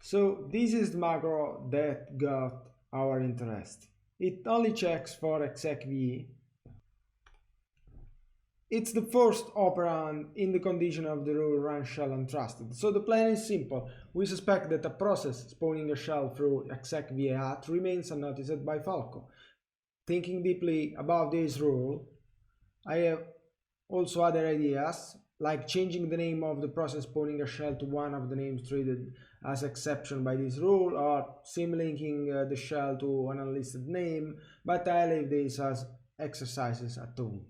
So this is the macro that got our interest. It only checks for execve. It's the first operand in the condition of the rule run shell untrusted. So the plan is simple. We suspect that a process spawning a shell through execve remains unnoticed by Falco. Thinking deeply about this rule, I have also other ideas, like changing the name of the process spawning a shell to one of the names treated as exception by this rule, or symlinking the shell to an unlisted name, but I leave this as exercises at home.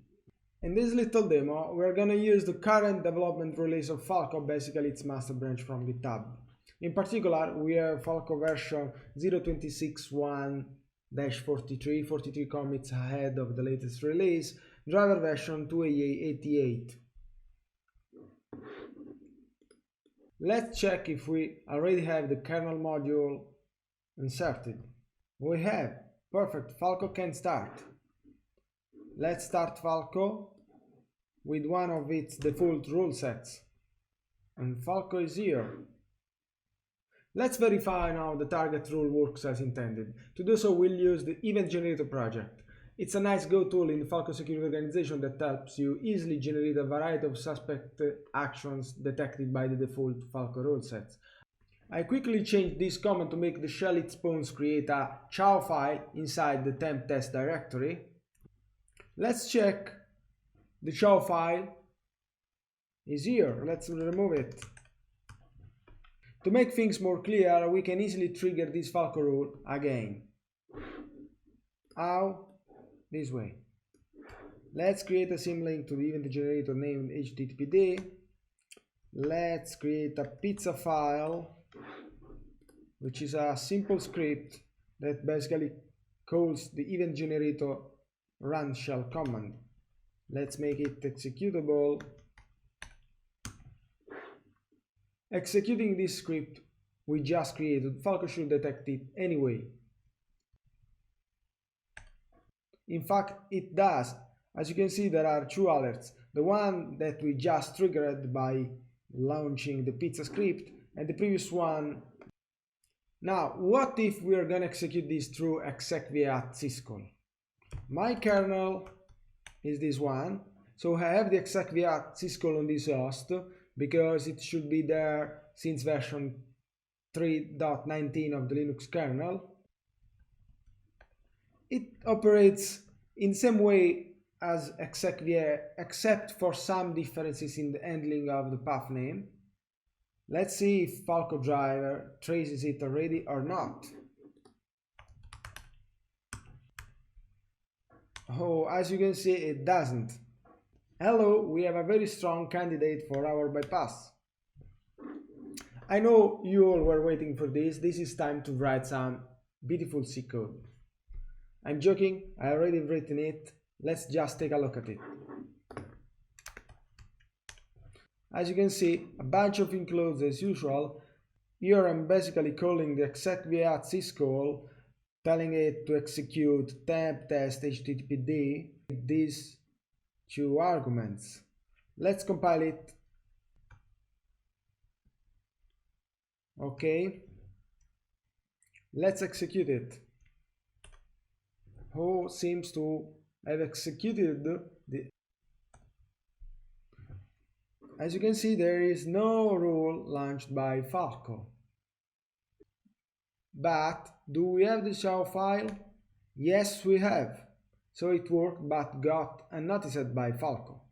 In this little demo, we're gonna use the current development release of Falco, basically its master branch from GitHub. In particular, we have Falco version 0.26.1-43, 43 commits ahead of the latest release, driver version 2AA88. Let's check if we already have the kernel module inserted. We have. Perfect, Falco can start. Let's start Falco with one of its default rule sets. And Falco is here. Let's verify now the target rule works as intended. To do so, we'll use the event generator project. It's a nice Go tool in the Falco security organization that helps you easily generate a variety of suspect actions detected by the default Falco rule sets. I quickly changed this command to make the shell it spawns create a chow file inside the temp test directory. Let's check. The chow file is here. Let's remove it. To make things more clear, we can easily trigger this Falco rule again. How? This way. Let's create a symlink to the event generator named httpd. Let's create a pizza file, which is a simple script that basically calls the event generator run shell command. Let's make it executable. Executing this script we just created, Falco should detect it anyway. In fact, it does. As you can see, there are two alerts. The one that we just triggered by launching the pizza script, and the previous one. Now, what if we are gonna execute this through execve@syscall? My kernel is this one, so I have the execve@syscall on this host because it should be there since version 3.19 of the Linux kernel. It operates in the same way as execve, except for some differences in the handling of the path name. Let's see if Falco driver traces it already or not. Oh, as you can see, it doesn't. Hello, we have a very strong candidate for our bypass. I know you all were waiting for this. This is time to write some beautiful C code. I'm joking, I already written it. Let's just take a look at it. As you can see, a bunch of includes as usual. Here I'm basically calling the execve@syscall, telling it to execute temp test httpd with these two arguments. Let's compile it. Okay. Let's execute it. Who seems to have executed the. As you can see, there is no rule launched by Falco. But do we have the show file? Yes, we have. So it worked but got unnoticed by Falco.